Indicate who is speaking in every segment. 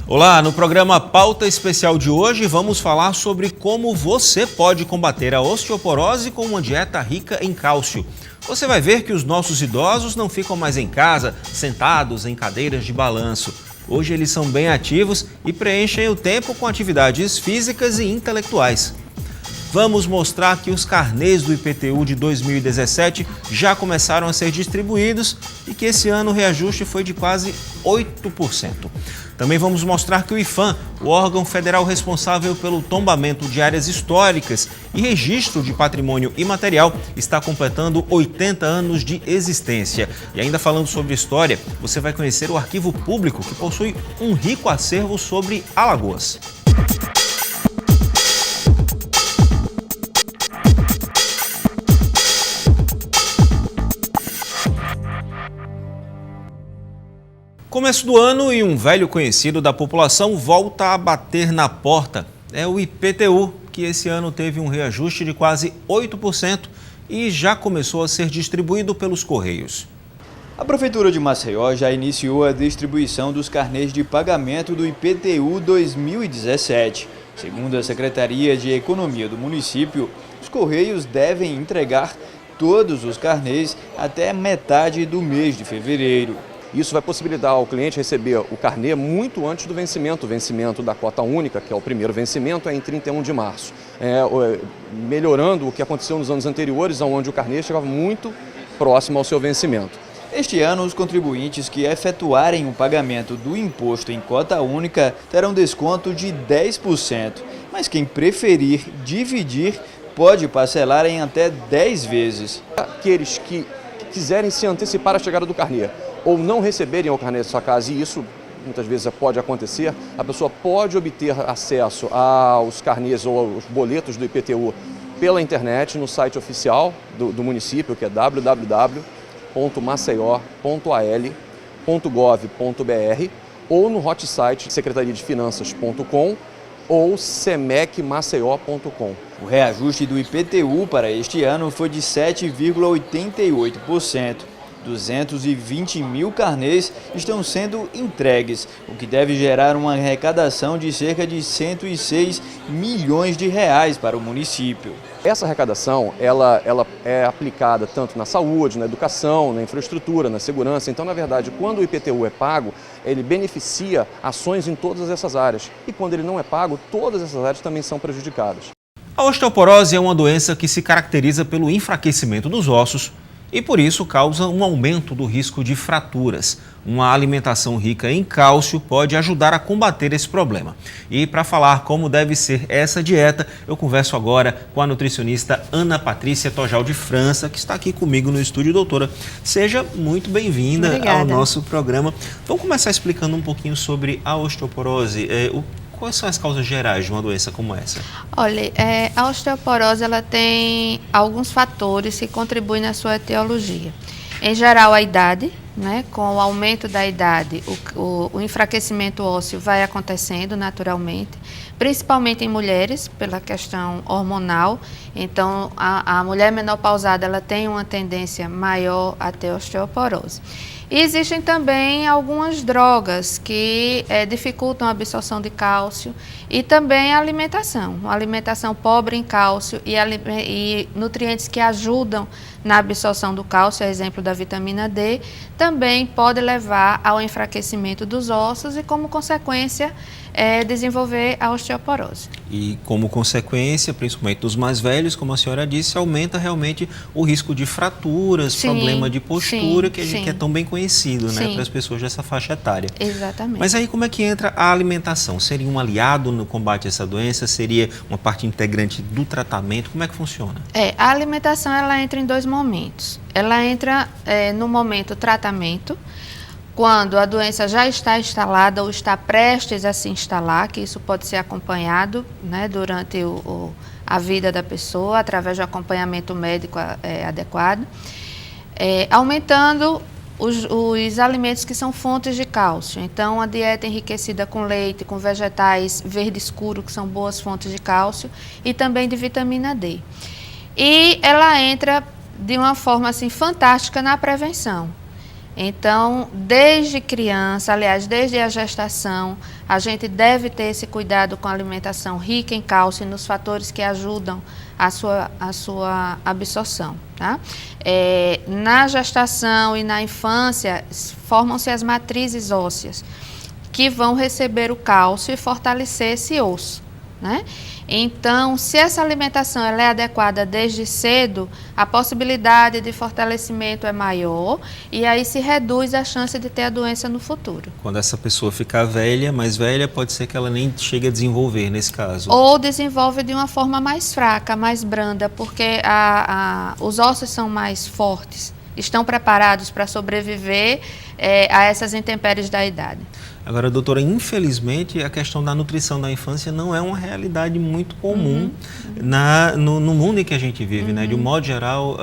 Speaker 1: Olá, no programa Pauta Especial de hoje vamos falar sobre como você pode combater a osteoporose com uma dieta rica em cálcio. Você vai ver que os nossos idosos não ficam mais em casa, sentados em cadeiras de balanço. Hoje eles são bem ativos e preenchem o tempo com atividades físicas e intelectuais. Vamos mostrar que os carnês do IPTU de 2017 já começaram a ser distribuídos e que esse ano o reajuste foi de quase 8%. Também vamos mostrar que o IPHAN, o órgão federal responsável pelo tombamento de áreas históricas e registro de patrimônio imaterial, está completando 80 anos de existência. E ainda falando sobre história, você vai conhecer o Arquivo Público, que possui um rico acervo sobre Alagoas. Começo do ano e um velho conhecido da população volta a bater na porta. É o IPTU, que esse ano teve um reajuste de quase 8% e já começou a ser distribuído pelos Correios.
Speaker 2: A Prefeitura de Maceió já iniciou a distribuição dos carnês de pagamento do IPTU 2017. Segundo a Secretaria de Economia do município, os Correios devem entregar todos os carnês até metade do mês de fevereiro.
Speaker 3: Isso vai possibilitar ao cliente receber o carnê muito antes do vencimento. O vencimento da cota única, que é o primeiro vencimento, é em 31 de março. Melhorando o que aconteceu nos anos anteriores, onde o carnê chegava muito próximo ao seu vencimento.
Speaker 2: Este ano, os contribuintes que efetuarem o pagamento do imposto em cota única terão desconto de 10%. Mas quem preferir dividir pode parcelar em até 10 vezes.
Speaker 3: Aqueles que quiserem se antecipar à chegada do carnê, ou não receberem o carnê da sua casa, e isso muitas vezes pode acontecer, a pessoa pode obter acesso aos carnês ou aos boletos do IPTU pela internet, no site oficial do município, que é www.maceió.al.gov.br, ou no hot site secretariadefinanças.com ou semecmaceió.com.
Speaker 2: O reajuste do IPTU para este ano foi de 7,88%. 220 mil carnês estão sendo entregues, o que deve gerar uma arrecadação de cerca de 106 milhões de reais para o município.
Speaker 3: Essa arrecadação ela é aplicada tanto na saúde, na educação, na infraestrutura, na segurança. Então, na verdade, quando o IPTU é pago, ele beneficia ações em todas essas áreas. E quando ele não é pago, todas essas áreas também são prejudicadas.
Speaker 1: A osteoporose é uma doença que se caracteriza pelo enfraquecimento dos ossos e, por isso, causa um aumento do risco de fraturas. Uma alimentação rica em cálcio pode ajudar a combater esse problema. E para falar como deve ser essa dieta, eu converso agora com a nutricionista Ana Patrícia Tojal de França, que está aqui comigo no estúdio. Doutora, seja muito bem-vinda ao nosso programa. Vamos começar explicando um pouquinho sobre a osteoporose. Quais são as causas gerais de uma doença como essa?
Speaker 4: Olha, a osteoporose ela tem alguns fatores que contribuem na sua etiologia. Em geral, a idade, né? Com o aumento da idade, o enfraquecimento ósseo vai acontecendo naturalmente, principalmente em mulheres, pela questão hormonal. Então, a mulher menopausada ela tem uma tendência maior a ter osteoporose. E existem também algumas drogas que dificultam a absorção de cálcio e também a alimentação. Uma alimentação pobre em cálcio e nutrientes que ajudam na absorção do cálcio, a exemplo da vitamina D, também pode levar ao enfraquecimento dos ossos e, como consequência, desenvolver a osteoporose.
Speaker 1: E como consequência, principalmente dos mais velhos, como a senhora disse, aumenta realmente o risco de fraturas, problema de postura, que é tão bem conhecido, né, para as pessoas dessa faixa etária.
Speaker 4: Exatamente.
Speaker 1: Mas aí como é que entra a alimentação? Seria um aliado no combate a essa doença? Seria uma parte integrante do tratamento? Como é que funciona?
Speaker 4: A alimentação ela entra em dois momentos. Ela entra no momento tratamento, quando a doença já está instalada ou está prestes a se instalar, que isso pode ser acompanhado, né, durante a vida da pessoa, através de acompanhamento médico adequado, aumentando os alimentos que são fontes de cálcio. Então, a dieta enriquecida com leite, com vegetais verde escuro, que são boas fontes de cálcio, e também de vitamina D. E ela entra de uma forma assim, fantástica na prevenção. Então, desde criança, aliás, desde a gestação, a gente deve ter esse cuidado com a alimentação rica em cálcio e nos fatores que ajudam a sua absorção. Tá? Na gestação e na infância, formam-se as matrizes ósseas, que vão receber o cálcio e fortalecer esse osso. Né? Então, se essa alimentação ela é adequada desde cedo, a possibilidade de fortalecimento é maior e aí se reduz a chance de ter a doença no futuro.
Speaker 1: Quando essa pessoa ficar mais velha, pode ser que ela nem chegue a desenvolver nesse caso.
Speaker 4: Ou desenvolve de uma forma mais fraca, mais branda, porque os ossos são mais fortes, estão preparados para sobreviver a essas intempéries da idade.
Speaker 1: Agora, doutora, infelizmente a questão da nutrição da infância não é uma realidade muito comum no mundo em que a gente vive, né? De um modo geral,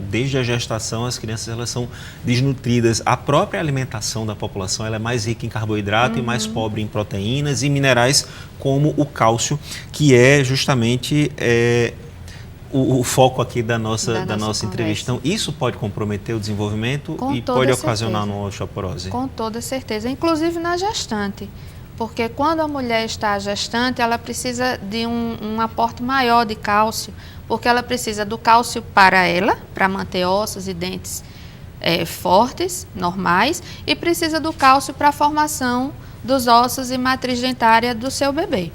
Speaker 1: desde a gestação, as crianças elas são desnutridas. A própria alimentação da população ela é mais rica em carboidrato e mais pobre em proteínas e minerais como o cálcio, que é justamente o foco aqui da nossa entrevista. Então, isso pode comprometer o desenvolvimento e pode ocasionar uma osteoporose?
Speaker 4: Com toda certeza, inclusive na gestante. Porque quando a mulher está gestante, ela precisa de um aporte maior de cálcio, porque ela precisa do cálcio para ela, para manter ossos e dentes fortes, normais, e precisa do cálcio para a formação dos ossos e matriz dentária do seu bebê.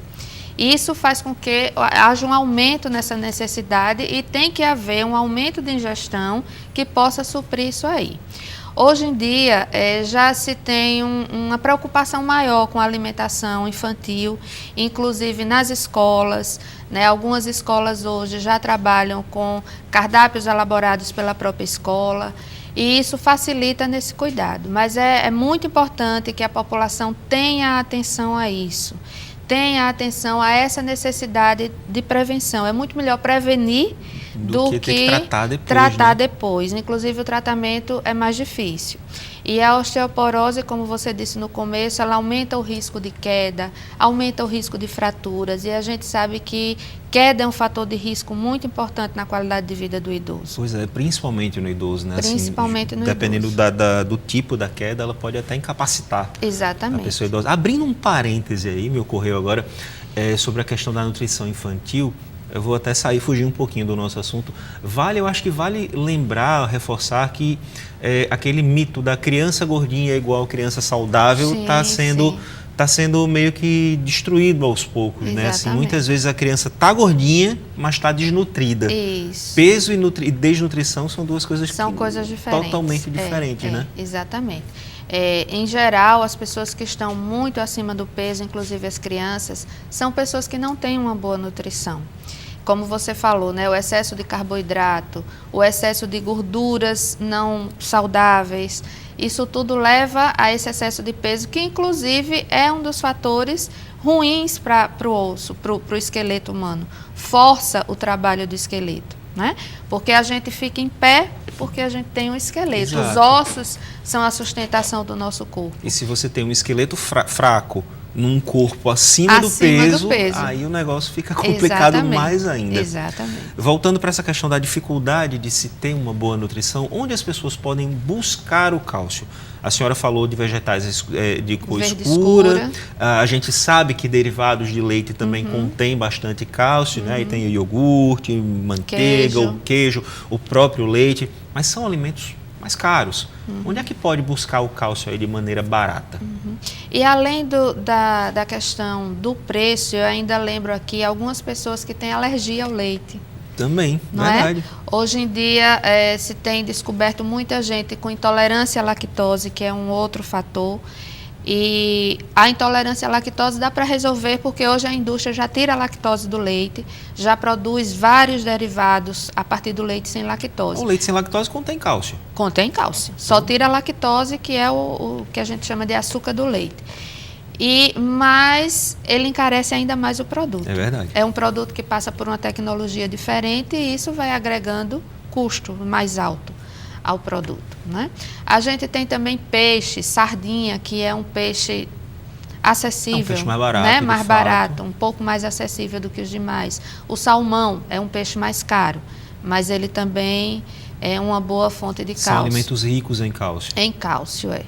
Speaker 4: Isso faz com que haja um aumento nessa necessidade e tem que haver um aumento de ingestão que possa suprir isso aí. Hoje em dia, já se tem uma preocupação maior com a alimentação infantil, inclusive nas escolas, né? Algumas escolas hoje já trabalham com cardápios elaborados pela própria escola, e isso facilita nesse cuidado. Mas é muito importante que a população tenha atenção a isso. Tenha atenção a essa necessidade de prevenção. É muito melhor prevenir do que tratar depois. Inclusive, o tratamento é mais difícil. E a osteoporose, como você disse no começo, ela aumenta o risco de queda, aumenta o risco de fraturas. E a gente sabe que queda é um fator de risco muito importante na qualidade de vida do idoso.
Speaker 1: Pois é, principalmente no idoso, né?
Speaker 4: Principalmente no idoso.
Speaker 1: Dependendo do tipo da queda, ela pode até incapacitar
Speaker 4: a
Speaker 1: pessoa idosa. Abrindo um parêntese aí, me ocorreu agora, sobre a questão da nutrição infantil. Eu vou até fugir um pouquinho do nosso assunto. Eu acho que vale lembrar, reforçar que aquele mito da criança gordinha é igual criança saudável está sendo meio que destruído aos poucos, né? Assim, muitas vezes a criança está gordinha, mas está desnutrida.
Speaker 4: Isso.
Speaker 1: Peso e desnutrição são duas coisas
Speaker 4: coisas diferentes.
Speaker 1: Totalmente diferentes, né?
Speaker 4: Exatamente. Em geral, as pessoas que estão muito acima do peso, inclusive as crianças, são pessoas que não têm uma boa nutrição. Como você falou, né, o excesso de carboidrato, o excesso de gorduras não saudáveis, isso tudo leva a esse excesso de peso, que inclusive é um dos fatores ruins para o osso, para o esqueleto humano. Força o trabalho do esqueleto, né? Porque a gente fica em pé porque a gente tem um esqueleto.
Speaker 1: Exato.
Speaker 4: Os ossos são a sustentação do nosso corpo.
Speaker 1: E se você tem um esqueleto fraco, num corpo acima do peso, aí o negócio fica complicado mais ainda.
Speaker 4: Exatamente.
Speaker 1: Voltando para essa questão da dificuldade de se ter uma boa nutrição, onde as pessoas podem buscar o cálcio? A senhora falou de vegetais de cor escura. A gente sabe que derivados de leite também contém bastante cálcio, né? Aí tem o iogurte, manteiga, o queijo, o próprio leite, mas são alimentos mais caros. Onde é que pode buscar o cálcio aí de maneira barata?
Speaker 4: E além da questão do preço, eu ainda lembro aqui algumas pessoas que têm alergia ao leite.
Speaker 1: Também,
Speaker 4: não
Speaker 1: verdade.
Speaker 4: Hoje em dia se tem descoberto muita gente com intolerância à lactose, que é um outro fator. E a intolerância à lactose dá para resolver porque hoje a indústria já tira a lactose do leite, já produz vários derivados a partir do leite sem lactose.
Speaker 1: O leite sem lactose contém cálcio.
Speaker 4: Contém cálcio. Só tira a lactose, que é o que a gente chama de açúcar do leite. Mas ele encarece ainda mais o produto.
Speaker 1: É verdade.
Speaker 4: É um produto que passa por uma tecnologia diferente e isso vai agregando custo mais alto ao produto, né? A gente tem também peixe, sardinha, que é um peixe acessível,
Speaker 1: um peixe mais barato,
Speaker 4: né? Mais barato, um pouco mais acessível do que os demais. O salmão é um peixe mais caro, mas ele também é uma boa fonte de cálcio.
Speaker 1: São alimentos ricos em cálcio.
Speaker 4: Em cálcio, é.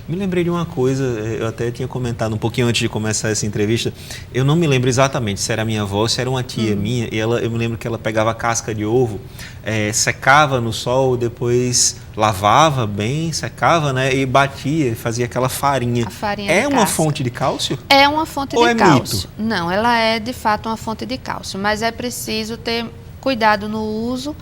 Speaker 1: Me lembrei de uma coisa, eu até tinha comentado um pouquinho antes de começar essa entrevista, eu não me lembro exatamente se era minha avó, se era uma tia minha, e eu me lembro que ela pegava casca de ovo, secava no sol, depois lavava bem, secava, né, e batia, fazia aquela farinha.
Speaker 4: A farinha
Speaker 1: é
Speaker 4: de
Speaker 1: uma
Speaker 4: casca.
Speaker 1: fonte de cálcio?
Speaker 4: É uma fonte
Speaker 1: Ou
Speaker 4: de
Speaker 1: é
Speaker 4: cálcio.
Speaker 1: mito?
Speaker 4: Não, ela é de fato uma fonte de cálcio, mas é preciso ter cuidado no uso,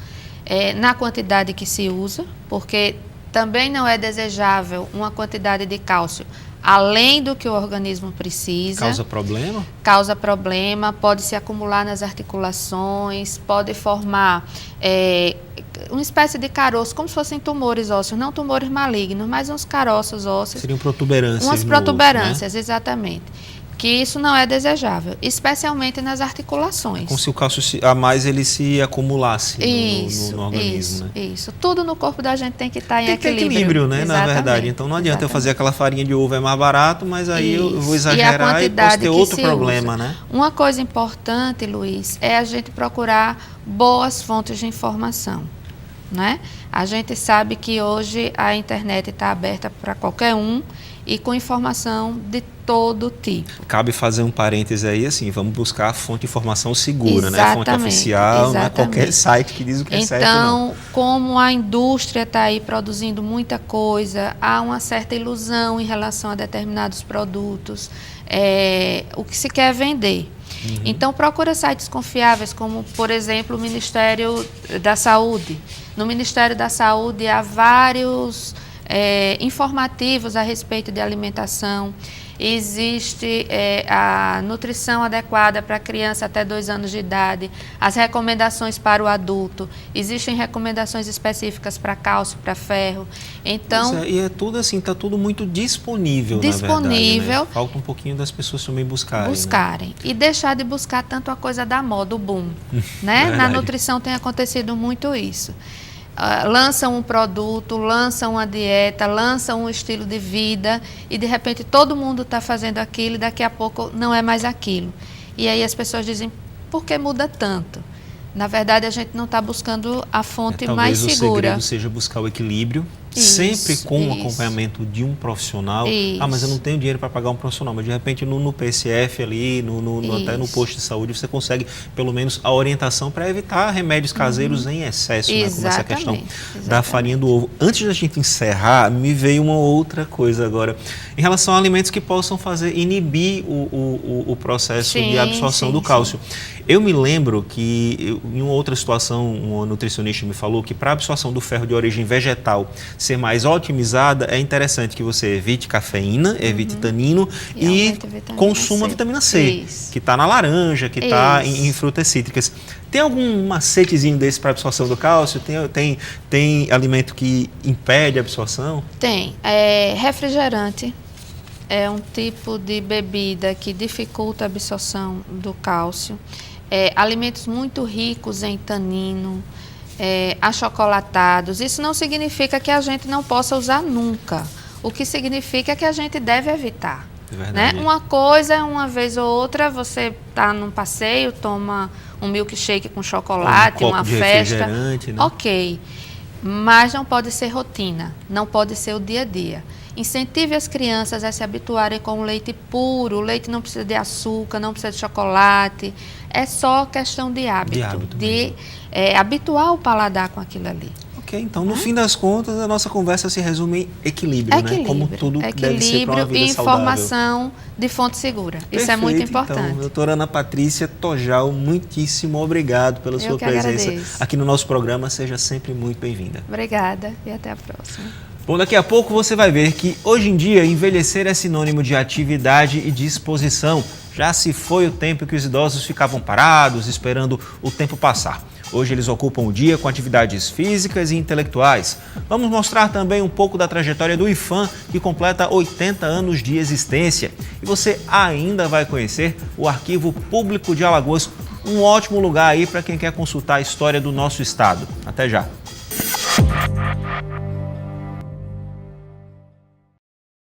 Speaker 4: na quantidade que se usa, porque também não é desejável uma quantidade de cálcio além do que o organismo precisa.
Speaker 1: Causa problema?
Speaker 4: Causa problema, pode se acumular nas articulações, pode formar uma espécie de caroço, como se fossem tumores ósseos, não tumores malignos, mas uns caroços ósseos.
Speaker 1: Seriam protuberâncias.
Speaker 4: Umas
Speaker 1: no
Speaker 4: protuberâncias,
Speaker 1: osso, né?
Speaker 4: Exatamente. Que isso não é desejável, especialmente nas articulações.
Speaker 1: Como se o cálcio a mais ele se acumulasse no organismo,
Speaker 4: isso,
Speaker 1: né?
Speaker 4: Isso. Tudo no corpo da gente tem que estar em
Speaker 1: equilíbrio.
Speaker 4: equilíbrio.
Speaker 1: Tem equilíbrio, né,
Speaker 4: Exatamente.
Speaker 1: na verdade. Então não adianta eu fazer aquela farinha de ovo é mais barato, mas aí eu vou
Speaker 4: Isso.
Speaker 1: exagerar e posso ter outro problema,
Speaker 4: usa.
Speaker 1: né?
Speaker 4: Uma coisa importante, Luiz, é a gente procurar boas fontes de informação, né? A gente sabe que hoje a internet está aberta para qualquer um e com informação de todo tipo.
Speaker 1: Cabe fazer um parêntese aí, assim, vamos buscar a fonte de informação segura, né? A fonte oficial, não é qualquer site que diz o que é certo, não.
Speaker 4: Então, como a indústria está aí produzindo muita coisa, há uma certa ilusão em relação a determinados produtos, o que se quer vender. Então, procura sites confiáveis, como, por exemplo, o Ministério da Saúde. No Ministério da Saúde há vários informativos a respeito de alimentação. Existe a nutrição adequada para a criança até 2 anos de idade, as recomendações para o adulto, existem recomendações específicas para cálcio, para ferro. Então,
Speaker 1: e é tudo assim, está tudo muito disponível, na verdade, né? Falta um pouquinho das pessoas também buscarem. Né?
Speaker 4: E deixar de buscar tanto a coisa da moda, o boom. Né? Na nutrição tem acontecido muito isso. Lançam um produto, lançam uma dieta, lançam um estilo de vida e de repente todo mundo está fazendo aquilo e daqui a pouco não é mais aquilo. E aí as pessoas dizem, por que muda tanto? Na verdade, a gente não está buscando a fonte mais segura.
Speaker 1: Talvez o segredo seja buscar o equilíbrio, sempre com o acompanhamento de um profissional. Mas eu não tenho dinheiro para pagar um profissional. Mas de repente no PSF ali, até no posto de saúde, você consegue pelo menos a orientação para evitar remédios caseiros em excesso, né? Como essa questão da farinha do ovo. Antes da gente encerrar, me veio uma outra coisa agora. Em relação a alimentos que possam inibir o processo de absorção do cálcio. Eu me lembro que, em uma outra situação, um nutricionista me falou que para a absorção do ferro de origem vegetal ser mais otimizada, é interessante que você evite cafeína, evite tanino e consuma vitamina C, que está na laranja, que está em frutas cítricas. Tem algum macetezinho desse para absorção do cálcio? Tem alimento que impede a absorção?
Speaker 4: Tem. Refrigerante é um tipo de bebida que dificulta a absorção do cálcio. Alimentos muito ricos em tanino, achocolatados. Isso não significa que a gente não possa usar nunca. O que significa é que a gente deve evitar. Né? Uma coisa, uma vez ou outra, você está num passeio, toma um milkshake com chocolate, uma festa.
Speaker 1: Né?
Speaker 4: Ok, mas não pode ser rotina, não pode ser o dia a dia. Incentive as crianças a se habituarem com o leite puro. O leite não precisa de açúcar, não precisa de chocolate. É só questão de hábito, de habituar o paladar com aquilo ali.
Speaker 1: Ok, então no fim das contas a nossa conversa se resume em equilíbrio, né? Como tudo deve ser para uma vida
Speaker 4: e informação
Speaker 1: saudável.
Speaker 4: De fonte segura.
Speaker 1: Perfeito,
Speaker 4: isso é muito importante.
Speaker 1: Então, doutora Ana Patrícia Tojal, muitíssimo obrigado pela sua presença aqui no nosso programa. Seja sempre muito bem-vinda.
Speaker 4: Obrigada e até a próxima.
Speaker 1: Bom, daqui a pouco você vai ver que hoje em dia envelhecer é sinônimo de atividade e disposição. Já se foi o tempo que os idosos ficavam parados, esperando o tempo passar. Hoje eles ocupam o dia com atividades físicas e intelectuais. Vamos mostrar também um pouco da trajetória do IPHAN, que completa 80 anos de existência. E você ainda vai conhecer o Arquivo Público de Alagoas, um ótimo lugar aí para quem quer consultar a história do nosso estado. Até já!